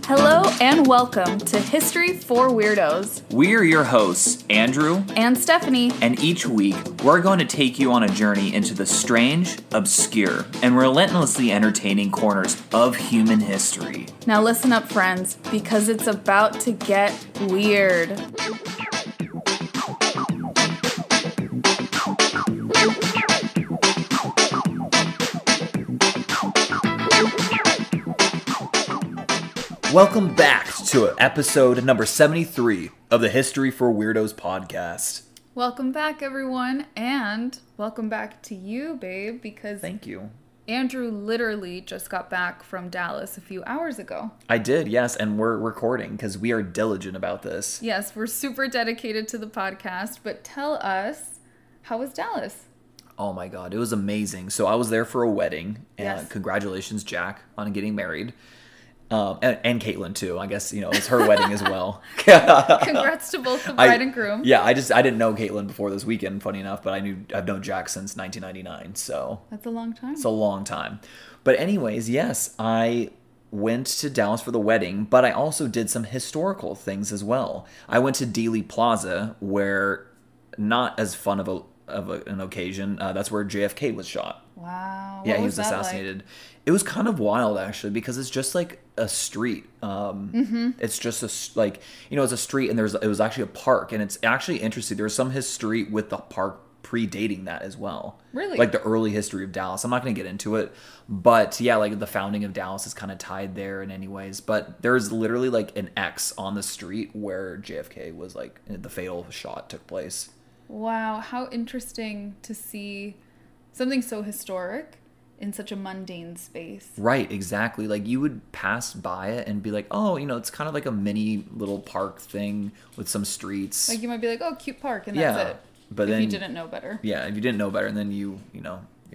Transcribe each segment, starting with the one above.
Hello and welcome to History for Weirdos. We're your hosts, Andrew and Stephanie, and each week we're going to take you on a journey into the strange, obscure, and relentlessly entertaining corners of human history. Now listen up, friends, because it's about to get weird. Welcome back to episode number 73 of the History for Weirdos podcast. Welcome back, everyone, and welcome back to you, babe, because thank you. Andrew literally just got back from Dallas a few hours ago. I did, yes, and we're recording because we are diligent about this. Yes, we're super dedicated to the podcast, but tell us, how was Dallas? Oh my God, it was amazing. So I was there for a wedding, and yes. Congratulations, Jack, on getting married. And Caitlin too. I guess, it's her wedding as well. Congrats to both the bride and groom. Yeah, I didn't know Caitlin before this weekend, funny enough, but I've known Jack since 1999, so. That's a long time. It's a long time. But anyways, yes, I went to Dallas for the wedding, but I also did some historical things as well. I went to Dealey Plaza, where not as fun of an occasion. That's where JFK was shot. Wow. Yeah, he was assassinated. Like? It was kind of wild, actually, because it's just like a street. It's just it's a street, and it was actually a park, and it's actually interesting. There's some history with the park predating that as well. Really? Like the early history of Dallas. I'm not going to get into it, but yeah, like the founding of Dallas is kind of tied there in any ways. But there's literally like an X on the street where JFK was like the fatal shot took place. Wow, how interesting to see something so historic in such a mundane space. Right, exactly. Like you would pass by it and be like, oh, it's kind of like a mini little park thing with some streets. Like you might be like, oh, cute park, and that's it. But if you didn't know better. Yeah, if you didn't know better, and then you're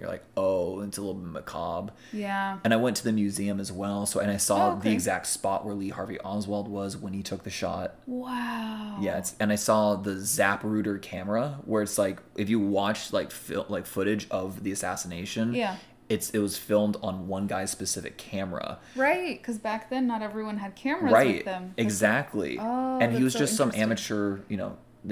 like, oh, it's a little bit macabre. Yeah. And I went to the museum as well, and I saw the exact spot where Lee Harvey Oswald was when he took the shot. Wow. Yeah, and I saw the Zapruder camera, where it's like, if you watch like footage of the assassination, yeah, it was filmed on one guy's specific camera. Right, because back then not everyone had cameras with them. Right, exactly. Oh, and he was just some amateur, he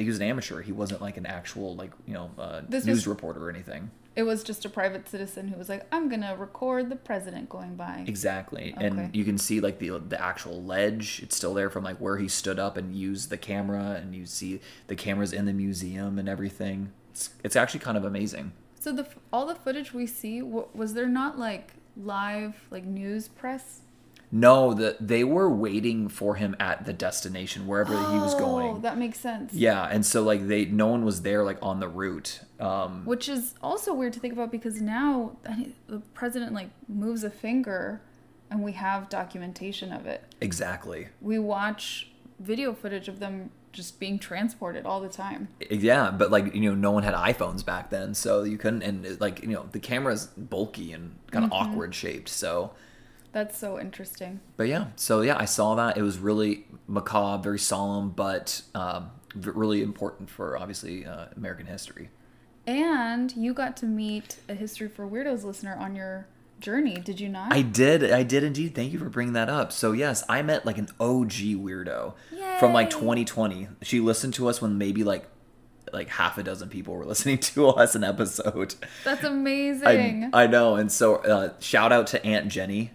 was an amateur. He wasn't like an actual news reporter or anything. It was just a private citizen who was like, I'm going to record the president going by. Exactly. Okay. And you can see like the actual ledge. It's still there from like where he stood up and used the camera, and you see the cameras in the museum and everything. It's actually kind of amazing. So all the footage we see, was there not like live like news press? No, they were waiting for him at the destination, wherever he was going. Oh, that makes sense. Yeah, and so like no one was there like on the route. Which is also weird to think about, because now the president like moves a finger and we have documentation of it. Exactly. We watch video footage of them just being transported all the time. Yeah, but like, no one had iPhones back then, so you couldn't, and like, the camera's bulky and kind of awkward shaped, so... That's so interesting. But yeah, I saw that. It was really macabre, very solemn, but really important for, obviously, American history. And you got to meet a History for Weirdos listener on your journey, did you not? I did indeed. Thank you for bringing that up. So yes, I met like an OG weirdo. Yay! From like 2020. She listened to us when maybe like half a dozen people were listening to us an episode. That's amazing. I know. And so shout out to Aunt Jenny.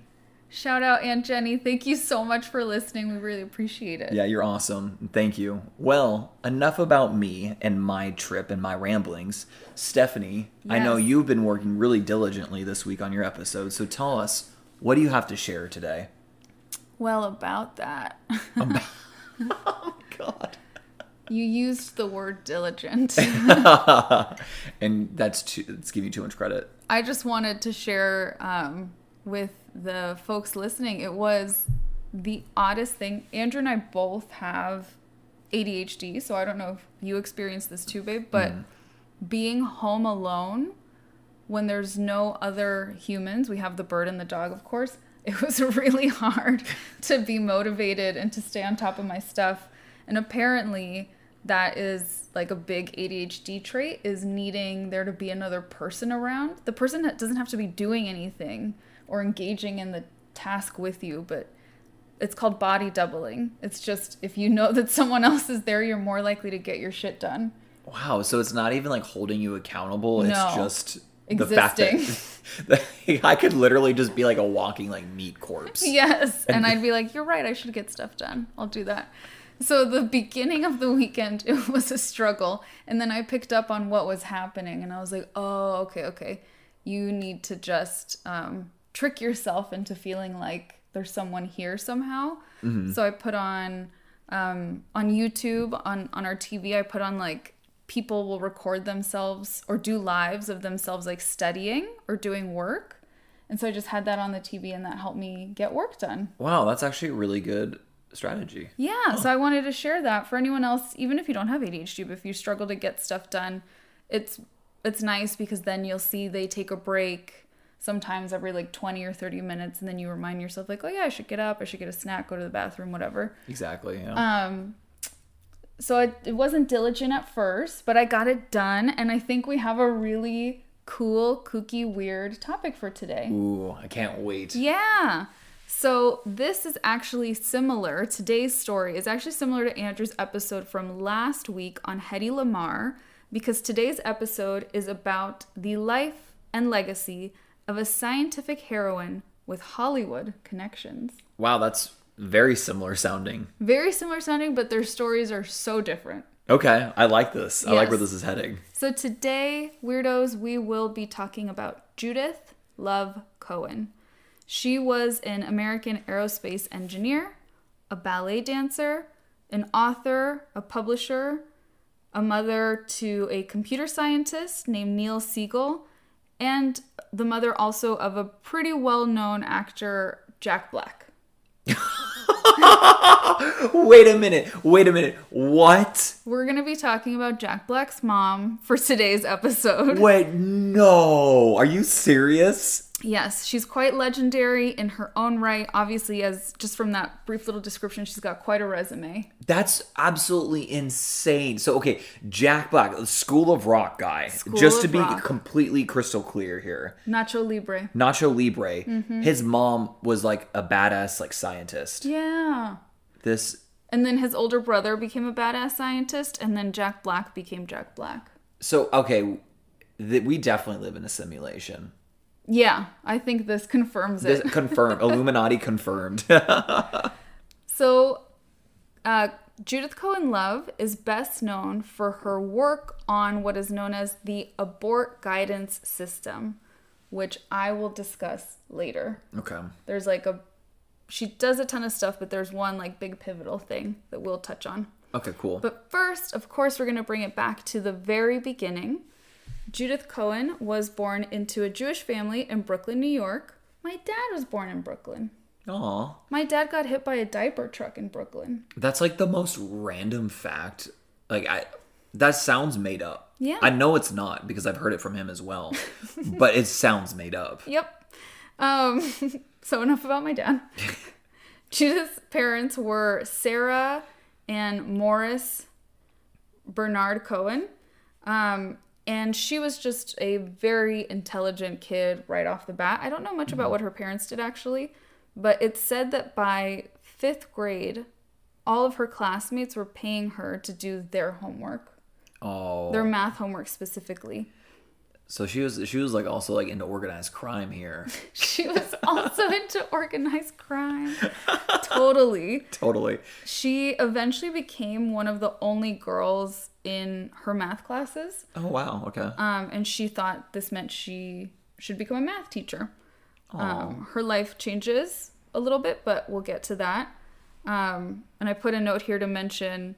Shout out Aunt Jenny. Thank you so much for listening. We really appreciate it. Yeah, you're awesome. Thank you. Well, enough about me and my trip and my ramblings. Stephanie, yes. I know you've been working really diligently this week on your episode, so tell us, what do you have to share today? Well, about that. Oh, my God. You used the word diligent. And it's giving you too much credit. I just wanted to share with the folks listening, it was the oddest thing. Andrew and I both have ADHD, so I don't know if you experienced this too, babe, but being home alone when there's no other humans, we have the bird and the dog, of course, it was really hard to be motivated and to stay on top of my stuff. And apparently that is like a big ADHD trait, is needing there to be another person around. The person that doesn't have to be doing anything or engaging in the task with you, but it's called body doubling. It's just, if you know that someone else is there, you're more likely to get your shit done. Wow, so it's not even like holding you accountable. No. It's just Existing. the fact that I could literally just be like a walking like meat corpse. Yes, and I'd be like, you're right, I should get stuff done. I'll do that. So the beginning of the weekend, it was a struggle. And then I picked up on what was happening. And I was like, oh, okay. You need to just trick yourself into feeling like there's someone here somehow. Mm-hmm. So I put on YouTube, on our TV, I put on like people will record themselves or do lives of themselves like studying or doing work. And so I just had that on the TV and that helped me get work done. Wow, that's actually a really good strategy. Yeah, so I wanted to share that for anyone else, even if you don't have ADHD, but if you struggle to get stuff done, it's nice because then you'll see they take a break sometimes every like 20 or 30 minutes, and then you remind yourself like, oh yeah, I should get up, I should get a snack, go to the bathroom, whatever. Exactly, yeah. So it wasn't diligent at first, but I got it done, and I think we have a really cool, kooky, weird topic for today. Ooh, I can't wait. Yeah. So this is actually similar. Today's story is actually similar to Andrew's episode from last week on Hedy Lamarr, because today's episode is about the life and legacy of a scientific heroine with Hollywood connections. Wow, that's very similar sounding. Very similar sounding, but their stories are so different. Okay, I like this. I Yes. like where this is heading. So today, weirdos, we will be talking about Judith Love Cohen. She was an American aerospace engineer, a ballet dancer, an author, a publisher, a mother to a computer scientist named Neil Siegel, and the mother also of a pretty well-known actor, Jack Black. Wait a minute. What? We're going to be talking about Jack Black's mom for today's episode. Wait, no. Are you serious? Yes, she's quite legendary in her own right. Obviously, as just from that brief little description, she's got quite a resume. That's absolutely insane. So, okay, Jack Black, the School of Rock guy. School Just to of be Rock. completely crystal clear here. Nacho Libre. Nacho Libre. Mm-hmm. His mom was like a badass like scientist. Yeah. And then his older brother became a badass scientist, and then Jack Black became Jack Black. So, okay, we definitely live in a simulation. Yeah, I think this confirms it. Confirmed. Illuminati confirmed. So, Judith Cohen Love is best known for her work on what is known as the abort guidance system, which I will discuss later. Okay. There's she does a ton of stuff, but there's one like big pivotal thing that we'll touch on. Okay, cool. But first, of course, we're going to bring it back to the very beginning. Judith Cohen was born into a Jewish family in Brooklyn, New York. My dad was born in Brooklyn. Aw. My dad got hit by a diaper truck in Brooklyn. That's like the most random fact. That sounds made up. Yeah. I know it's not because I've heard it from him as well. But it sounds made up. Yep. So enough about my dad. Judith's parents were Sarah and Morris Bernard Cohen. And she was just a very intelligent kid right off the bat. I don't know much about what her parents did, actually. But it's said that by 5th grade, all of her classmates were paying her to do their homework. Oh. Their math homework specifically. So she was like also like into organized crime here. She was also into organized crime. Totally. She eventually became one of the only girls in her math classes. Oh, wow. Okay. And she thought this meant she should become a math teacher. Her life changes a little bit, but we'll get to that. And I put a note here to mention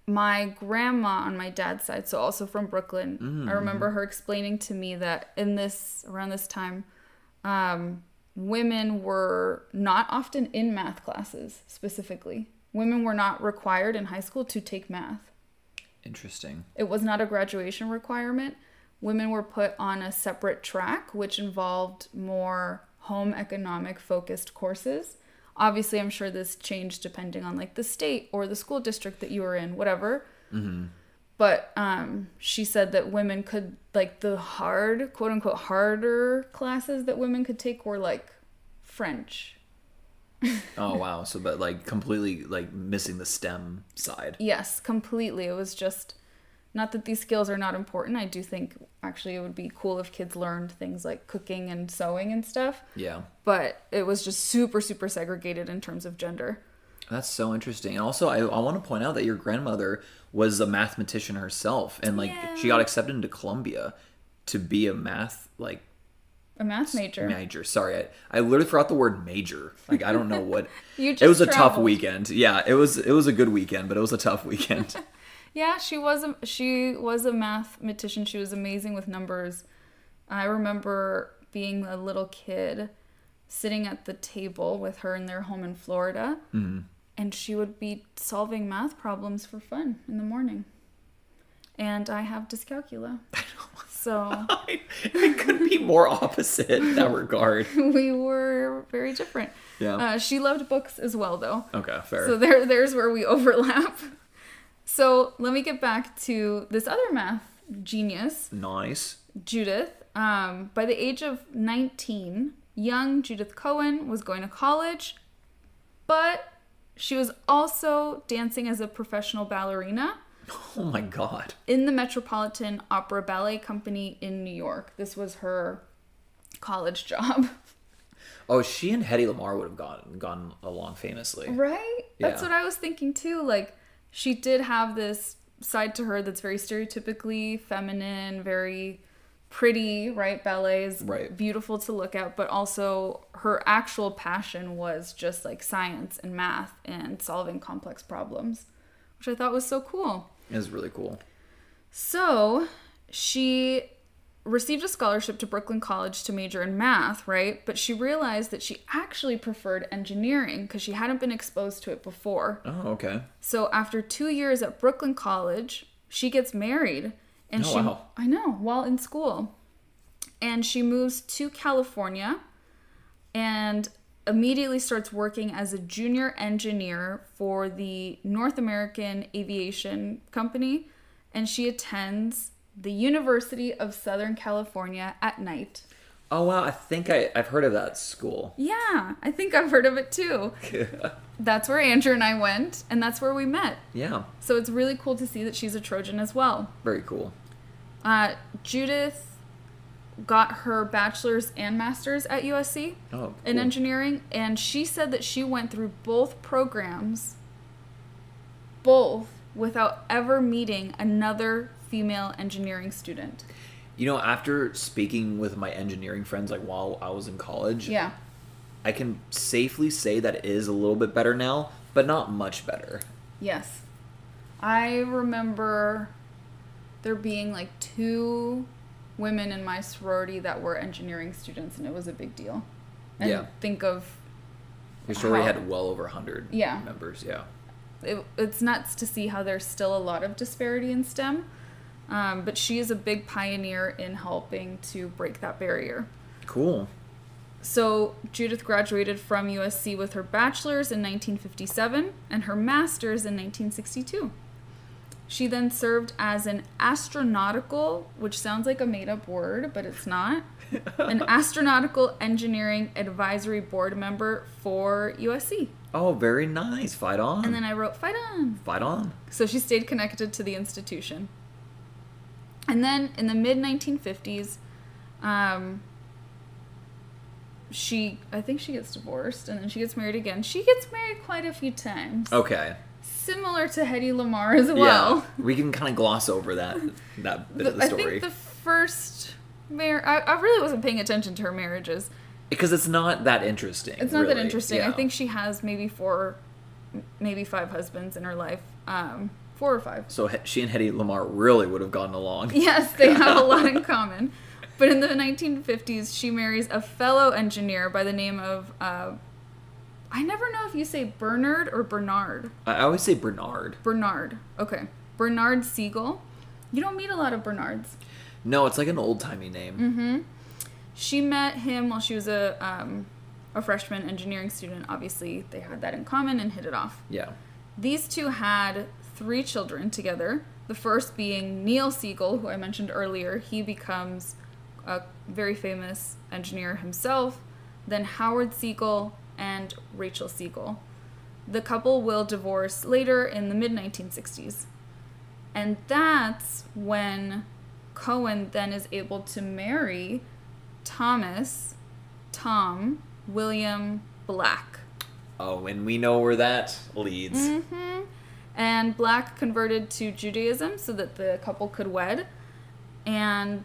my grandma on my dad's side, so also from Brooklyn. Mm-hmm. I remember her explaining to me that around this time, women were not often in math classes specifically. Women were not required in high school to take math. Interesting. It was not a graduation requirement. Women were put on a separate track, which involved more home economic focused courses. Obviously, I'm sure this changed depending on like the state or the school district that you were in, whatever. But she said that women could, like, the hard, quote unquote, harder classes that women could take were like French. Oh, wow. So, but like completely like missing the STEM side. Yes, completely. It was just, not that these skills are not important. I do think actually it would be cool if kids learned things like cooking and sewing and stuff. Yeah. But it was just super, super segregated in terms of gender. That's so interesting. And also, I want to point out that your grandmother was a mathematician herself. And, like, she got accepted into Columbia to be a math, like... A math major. Major. Sorry. I literally forgot the word major. Like, I don't know what... It was a tough weekend. Yeah, it was a good weekend, but it was a tough weekend. Yeah, she was a mathematician. She was amazing with numbers. I remember being a little kid sitting at the table with her in their home in Florida. Mm-hmm. And she would be solving math problems for fun in the morning. And I have dyscalculia. So it couldn't be more opposite in that regard. We were very different. Yeah. She loved books as well, though. Okay, fair. So there's where we overlap. So let me get back to this other math genius. Nice. Judith. By the age of 19, young Judith Cohen was going to college, but she was also dancing as a professional ballerina. Oh my God. In the Metropolitan Opera Ballet Company in New York. This was her college job. Oh, she and Hedy Lamarr would have gone along famously. Right? That's Yeah. what I was thinking too. Like, she did have this side to her that's very stereotypically feminine, very pretty, right? Ballet is beautiful to look at, but also her actual passion was just like science and math and solving complex problems, which I thought was so cool. It was really cool. So she received a scholarship to Brooklyn College to major in math, right? But she realized that she actually preferred engineering because she hadn't been exposed to it before. Oh, okay. So after 2 years at Brooklyn College, she gets married. And wow. I know, while in school. And she moves to California and immediately starts working as a junior engineer for the North American Aviation Company. And she attends the University of Southern California at night. Oh, wow. I think I've heard of that school. Yeah, I think I've heard of it too. That's where Andrew and I went, and that's where we met. Yeah. So it's really cool to see that she's a Trojan as well. Very cool. Judith got her bachelor's and master's at USC in engineering, and she said that she went through both programs, without ever meeting another female engineering student. You know, after speaking with my engineering friends, like while I was in college, yeah, I can safely say that it is a little bit better now, but not much better. Yes. I remember there being like 2 women in my sorority that were engineering students, and it was a big deal. And think of... Your sorority had well over 100 members, It's nuts to see how there's still a lot of disparity in STEM, but she is a big pioneer in helping to break that barrier. Cool. So Judith graduated from USC with her bachelor's in 1957 and her master's in 1962. She then served as an astronautical, which sounds like a made-up word, but it's not, an astronautical engineering advisory board member for USC. Oh, very nice. Fight on. And then I wrote, fight on. Fight on. So she stayed connected to the institution. And then in the mid-1950s, I think she gets divorced, and then she gets married again. She gets married quite a few times. Okay. Similar to Hedy Lamarr as well. Yeah, we can kind of gloss over that bit of the story. I think the first I really wasn't paying attention to her marriages. Because it's not that interesting. It's not really. that interesting. Yeah. I think she has maybe 4, maybe 5 husbands in her life. 4 or 5. So she and Hedy Lamarr really would have gotten along. Yes, they have a lot in common. But in the 1950s, she marries a fellow engineer by the name of... I never know if you say Bernard or Bernard. I always say Bernard. Bernard. Okay. Bernard Siegel. You don't meet a lot of Bernards. No, it's like an old-timey name. Mm-hmm. She met him while she was a freshman engineering student. Obviously, they had that in common and hit it off. Yeah. These two had 3 children together. The first being Neil Siegel, who I mentioned earlier. He becomes a very famous engineer himself. Then Howard Siegel and Rachel Siegel. The couple will divorce later in the mid-1960s. And that's when Cohen then is able to marry Tom William Black. Oh, and we know where that leads. Mm-hmm. And Black converted to Judaism so that the couple could wed. And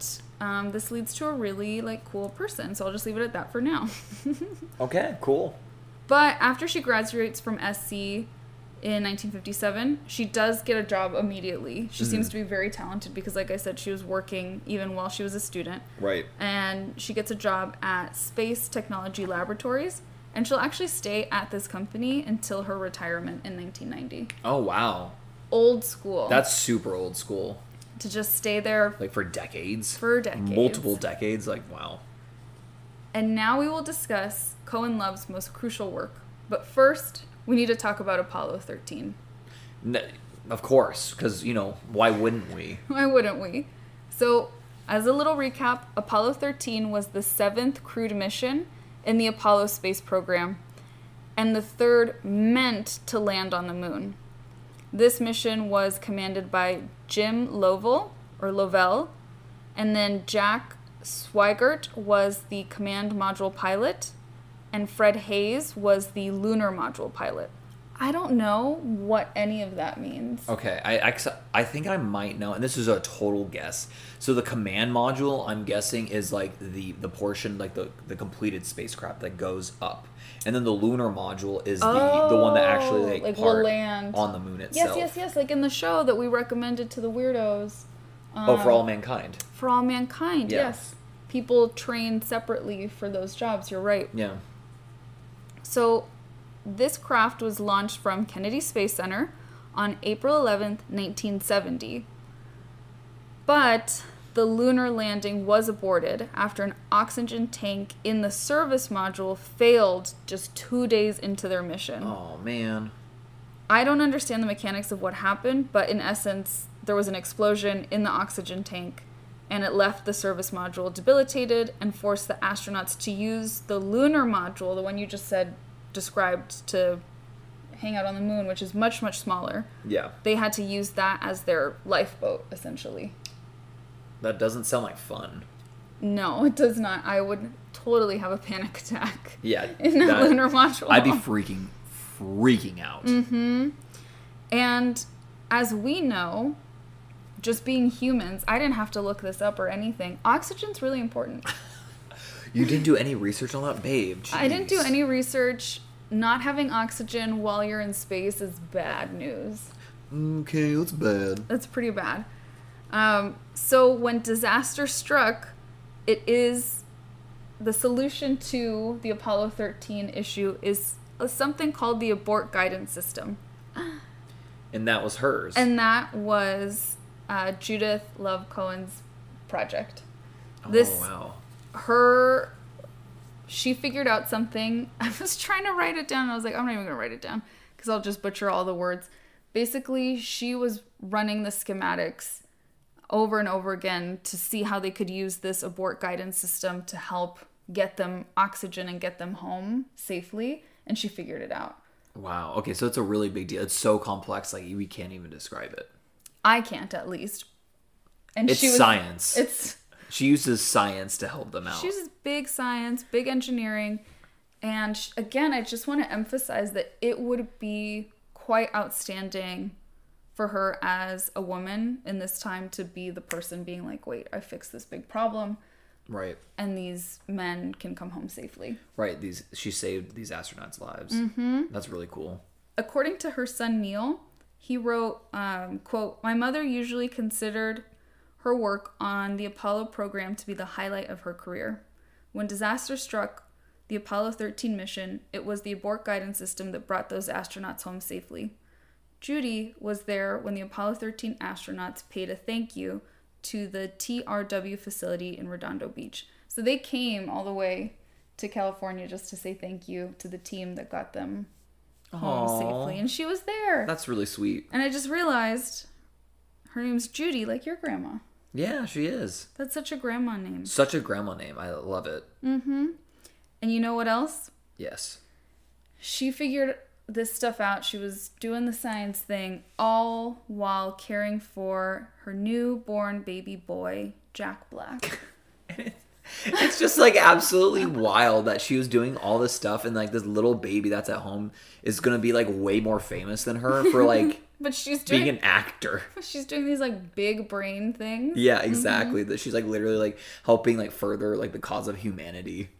this leads to a really, cool person. So I'll just leave it at that for now. Okay, cool. But after she graduates from SC in 1957, she does get a job immediately. She seems to be very talented because, like I said, she was working even while she was a student. Right. And she gets a job at Space Technology Laboratories. And she'll actually stay at this company until her retirement in 1990. Oh, wow. Old school. That's super old school. To just stay there. For decades? For decades. Multiple decades? Wow. And now we will discuss Cohen Love's most crucial work. But first, we need to talk about Apollo 13. Of course, because, why wouldn't we? Why wouldn't we? So, as a little recap, Apollo 13 was the 7th crewed mission in the Apollo space program, and the 3rd meant to land on the moon. This mission was commanded by Jim Lovell, and then Jack Swigert was the command module pilot, and Fred Hayes was the lunar module pilot. I don't know what any of that means. Okay, I think I might know, and this is a total guess. So the command module, I'm guessing, is the portion, the completed spacecraft that goes up. And then the lunar module is the one that actually will land on the moon itself. Yes, like in the show that we recommended to the weirdos. For All Mankind. For All Mankind, Yeah. yes. People train separately for those jobs, you're right. Yeah. So this craft was launched from Kennedy Space Center on April 11th, 1970. But the lunar landing was aborted after an oxygen tank in the service module failed just 2 days into their mission. Oh, man. I don't understand the mechanics of what happened, but in essence, there was an explosion in the oxygen tank, and it left the service module debilitated and forced the astronauts to use the lunar module, the one you just described, to hang out on the moon, which is much, much smaller. Yeah. They had to use that as their lifeboat, essentially. That doesn't sound like fun. No, it does not. I would totally have a panic attack. Yeah. In that lunar module. I'd be freaking out. Mm-hmm. And as we know, just being humans, I didn't have to look this up or anything. Oxygen's really important. You didn't do any research on that, babe? Jeez. I didn't do any research. Not having oxygen while you're in space is bad news. Okay, that's bad. That's pretty bad. So when disaster struck, it is the solution to the Apollo 13 issue is something called the abort guidance system. And that was hers. And that was Judith Love Cohen's project. Wow. She figured out something. I was trying to write it down, and I was like, I'm not even going to write it down because I'll just butcher all the words. Basically, she was running the schematics over and over again to see how they could use this abort guidance system to help get them oxygen and get them home safely, and she figured it out. Wow. Okay, so it's a really big deal. It's so complex, we can't even describe it. I can't, at least. And it's science. She uses science to help them out. She uses big science, big engineering, and again, I just want to emphasize that it would be quite outstanding for her as a woman in this time to be the person being like, wait, I fixed this big problem. Right. And these men can come home safely. Right. She saved these astronauts' lives. Mm-hmm. That's really cool. According to her son, Neil, he wrote, quote, "My mother usually considered her work on the Apollo program to be the highlight of her career. When disaster struck the Apollo 13 mission, it was the abort guidance system that brought those astronauts home safely. Judy was there when the Apollo 13 astronauts paid a thank you to the TRW facility in Redondo Beach." So they came all the way to California just to say thank you to the team that got them home safely. And she was there. That's really sweet. And I just realized her name's Judy, like your grandma. Yeah, she is. That's such a grandma name. Such a grandma name. I love it. Mm-hmm. And you know what else? Yes. She figured this stuff out. She was doing the science thing all while caring for her newborn baby boy, Jack Black. It's just like absolutely wild that she was doing all this stuff, and like this little baby that's at home is gonna be like way more famous than her for like but she's being an actor. She's doing these like big brain things. Yeah, exactly. That she's like literally like helping like further like the cause of humanity.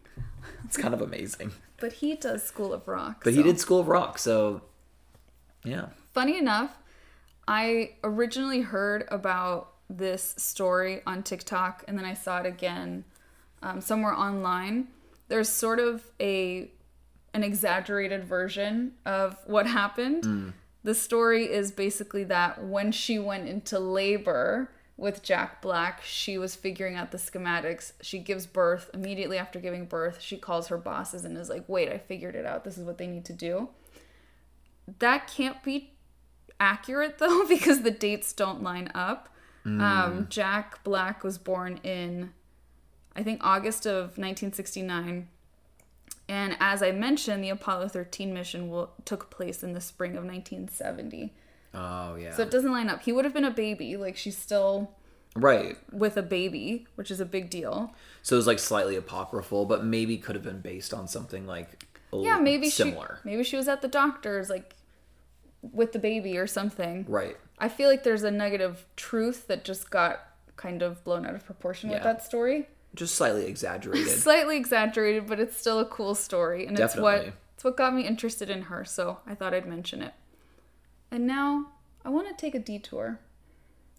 It's kind of amazing. But he does School of Rock. But he did School of Rock, so yeah. Funny enough, I originally heard about this story on TikTok, and then I saw it again somewhere online. There's sort of an exaggerated version of what happened. The story is basically that when she went into labor with Jack Black, she was figuring out the schematics. She gives birth. Immediately after giving birth, she calls her bosses and is like, wait, I figured it out. This is what they need to do. That can't be accurate, though, because the dates don't line up. Jack Black was born in, I think, August of 1969. And as I mentioned, the Apollo 13 mission took place in the spring of 1970. Oh, yeah. So it doesn't line up. He would have been a baby. Like, she's still right with a baby, which is a big deal. So it was like slightly apocryphal, but maybe could have been based on something like maybe similar. Maybe she was at the doctor's, like, with the baby or something. Right. I feel like there's a nugget of truth that just got kind of blown out of proportion with that story. Just slightly exaggerated. Slightly exaggerated, but it's still a cool story. And Definitely. it's what got me interested in her, so I thought I'd mention it. And now I want to take a detour.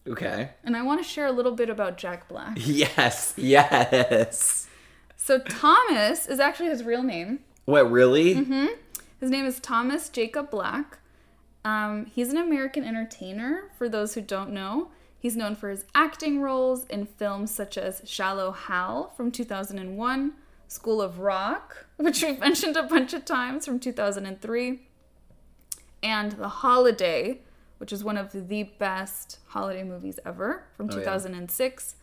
Okay. And I want to share a little bit about Jack Black. Yes. So Thomas is actually his real name. What, really? Mm-hmm. His name is Thomas Jacob Black. He's an American entertainer, for those who don't know. He's known for his acting roles in films such as Shallow Hal from 2001, School of Rock, which we've mentioned a bunch of times, from 2003, and The Holiday, which is one of the best holiday movies ever, from 2006.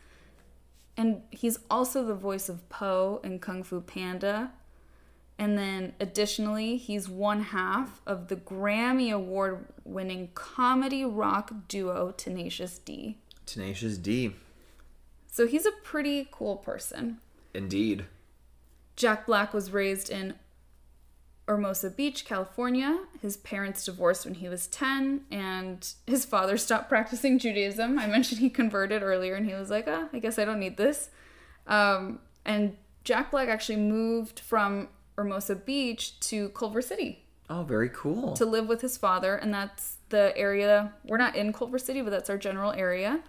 And he's also the voice of Po in Kung Fu Panda. And then additionally, he's one half of the Grammy Award-winning comedy rock duo Tenacious D. Tenacious D. So he's a pretty cool person. Indeed. Jack Black was raised in Hermosa Beach, California. His parents divorced when he was 10, and his father stopped practicing Judaism. I mentioned he converted earlier, and he was like, I guess I don't need this. And Jack Black actually moved from Hermosa Beach to Culver City. Oh, very cool. To live with his father, and that's the area. We're not in Culver City, but that's our general area.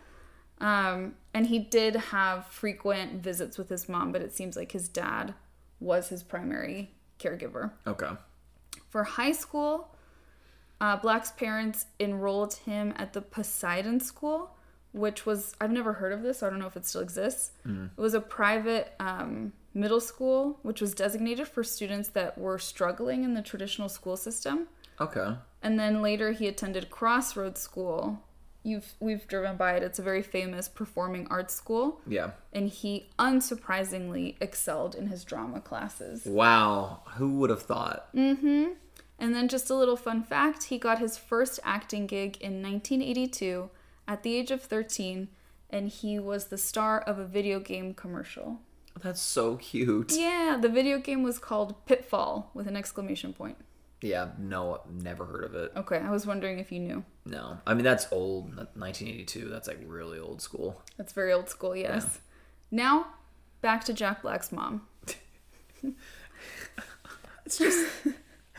And he did have frequent visits with his mom, but it seems like his dad was his primary caregiver. Okay. For high school, Black's parents enrolled him at the Poseidon School, which was, I've never heard of this, so I don't know if it still exists. It was a private middle school, which was designated for students that were struggling in the traditional school system. Okay. And then later he attended Crossroads School. We've driven by it. It's a very famous performing arts school. Yeah. And he unsurprisingly excelled in his drama classes. Wow. Who would have thought? Mm-hmm. And then just a little fun fact, he got his first acting gig in 1982 at the age of 13, and he was the star of a video game commercial. That's so cute. Yeah, the video game was called Pitfall with an exclamation point. Yeah, no, never heard of it. Okay, I was wondering if you knew. No. I mean, that's old. 1982. That's like really old school. That's very old school, yes. Yeah. Now, back to Jack Black's mom. It's just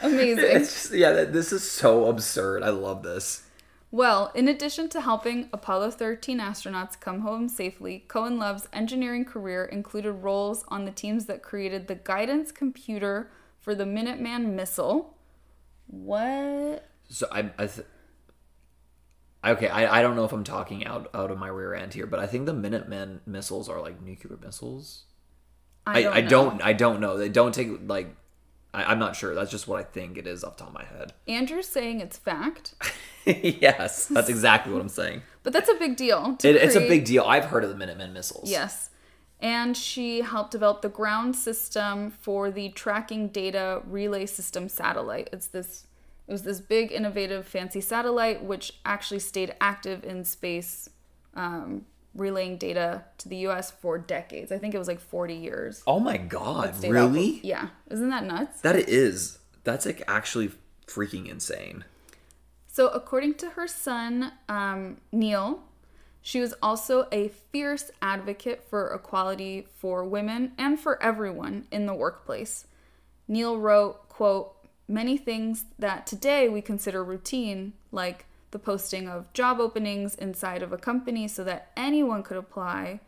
amazing. It's just, this is so absurd. I love this. Well, in addition to helping Apollo 13 astronauts come home safely, Cohen Love's engineering career included roles on the teams that created the guidance computer for the Minuteman missile. What? So I don't know if I'm talking out of my rear end here, but I think the Minuteman missiles are like nuclear missiles. I don't know. I don't know. They don't take like I'm not sure. That's just what I think it is off the top of my head. Andrew's saying it's fact. Yes, that's exactly what I'm saying. But that's a big deal. It's a big deal. I've heard of the Minuteman missiles. Yes. And she helped develop the ground system for the Tracking Data Relay System satellite. It was this big, innovative, fancy satellite which actually stayed active in space, relaying data to the U.S. for decades. I think it was like 40 years. Oh my God, really? Yeah. Isn't that nuts? That it is. That's like actually freaking insane. So according to her son, Neil, she was also a fierce advocate for equality for women and for everyone in the workplace. Neil wrote, quote, "Many things that today we consider routine, like the posting of job openings inside of a company so that anyone could apply,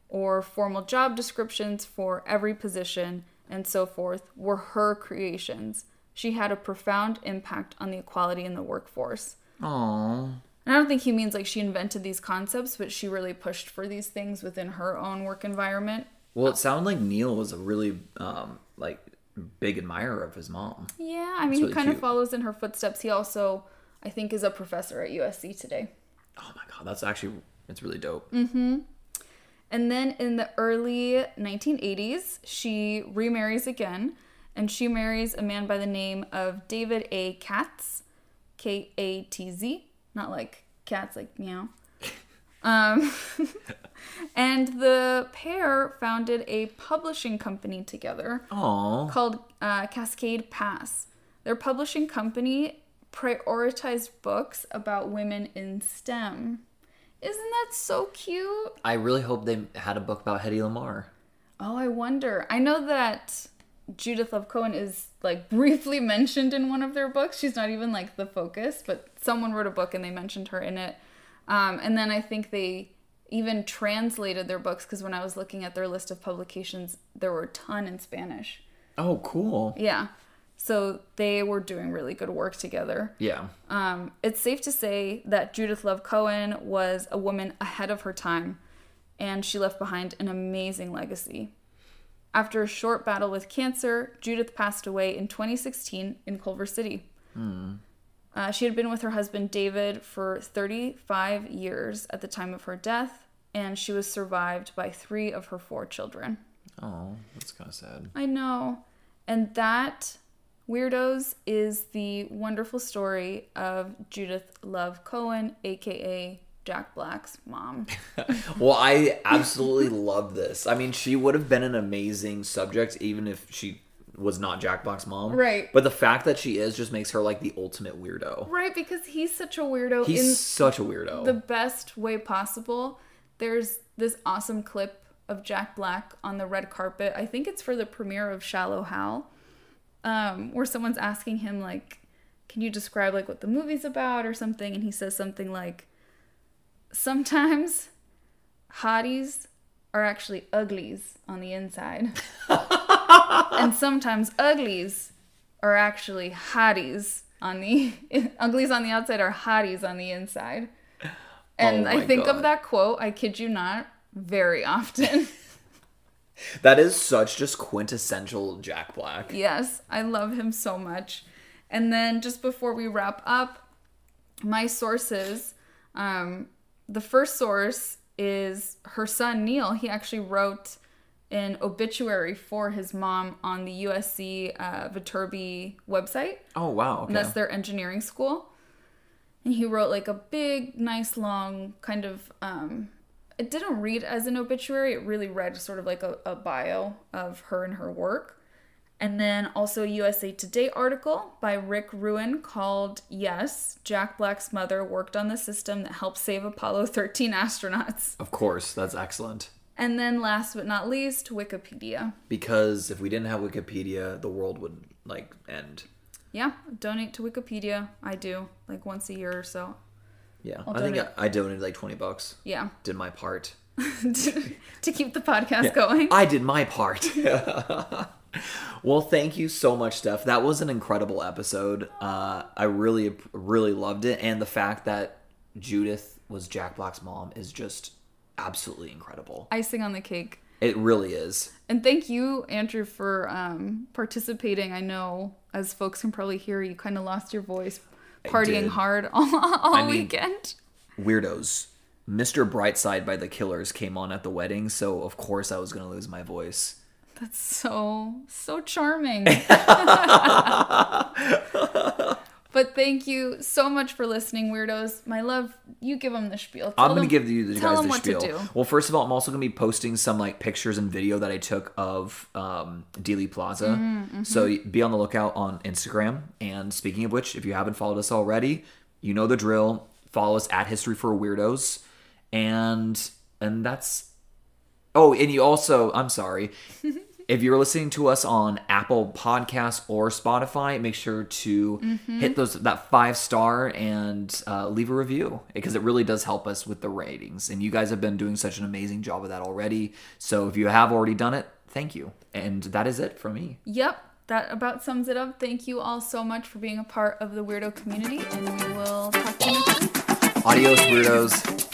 or formal job descriptions for every position, and so forth, were her creations. She had a profound impact on the equality in the workforce." Aww. And I don't think he means like she invented these concepts, but she really pushed for these things within her own work environment. Well, it sounded like Neil was a really big admirer of his mom. Yeah, I mean, really he kind of cute. follows in her footsteps. He also, I think, is a professor at USC today. Oh my God, it's really dope. Mm-hmm. And then in the early 1980s, she remarries again, and she marries a man by the name of David A. Katz, Katz, not like cats, like meow. And the pair founded a publishing company together. Aww. Called Cascade Pass. Their publishing company prioritized books about women in STEM. Isn't that so cute? I really hope they had a book about Hedy Lamarr. Oh, I wonder. I know that Judith Love Cohen is like briefly mentioned in one of their books. She's not even like the focus, but someone wrote a book and they mentioned her in it. And then I think they even translated their books, because when I was looking at their list of publications, there were a ton in Spanish. Oh, cool. Yeah. So they were doing really good work together. Yeah. It's safe to say that Judith Love Cohen was a woman ahead of her time, and she left behind an amazing legacy. After a short battle with cancer, Judith passed away in 2016 in Culver City. She had been with her husband David for 35 years at the time of her death, and she was survived by 3 of her 4 children. Oh, that's kind of sad. I know. And that, weirdos, is the wonderful story of Judith Love Cohen, aka Jack Black's mom. Well, I absolutely love this. I mean, she would have been an amazing subject even if she was not Jack Black's mom. Right. But the fact that she is just makes her like the ultimate weirdo. Right, because he's such a weirdo. He's such a weirdo. The best way possible. There's this awesome clip of Jack Black on the red carpet. I think it's for the premiere of Shallow Hal, where someone's asking him, like, can you describe like what the movie's about or something? And he says something like, sometimes hotties are actually uglies on the inside. And sometimes uglies are actually hotties on the... uglies on the outside are hotties on the inside. And I think of that quote, I kid you not, very often. That is such just quintessential Jack Black. Yes, I love him so much. And then just before we wrap up, my sources, the first source is her son, Neil. He actually wrote an obituary for his mom on the USC Viterbi website. Oh, wow. Okay. And that's their engineering school. And he wrote like a big, nice, long kind of... it didn't read as an obituary. It really read sort of like a bio of her and her work. And then also a USA Today article by Rick Ruin called, Yes, Jack Black's mother worked on the system that helped save Apollo 13 astronauts. Of course, that's excellent. And then last but not least, Wikipedia. Because if we didn't have Wikipedia, the world would, like, end. Yeah, donate to Wikipedia. I do, like once a year or so. Yeah, I think I donated like $20. Yeah. Did my part. to keep the podcast going. I did my part. Well, thank you so much, Steph. That was an incredible episode. I really, really loved it. And the fact that Judith was Jack Black's mom is just absolutely incredible. Icing on the cake. It really is. And thank you, Andrew, for participating. I know, as folks can probably hear, you kind of lost your voice partying hard all weekend. Weirdos. Mr. Brightside by the Killers came on at the wedding, so of course I was going to lose my voice. That's so charming. But thank you so much for listening, weirdos. My love, you give them the spiel. I'm going to give you guys the what spiel. To do. Well, first of all, I'm also going to be posting some like pictures and video that I took of Dealey Plaza. Mm-hmm. So be on the lookout on Instagram. And speaking of which, if you haven't followed us already, you know the drill. Follow us at History for Weirdos. And that's... Oh, and you also... I'm sorry. If you're listening to us on Apple Podcasts or Spotify, make sure to hit that 5-star and leave a review, because it really does help us with the ratings. And you guys have been doing such an amazing job of that already. So if you have already done it, thank you. And that is it from me. Yep. That about sums it up. Thank you all so much for being a part of the weirdo community, and we will talk to you next week. Adios, weirdos.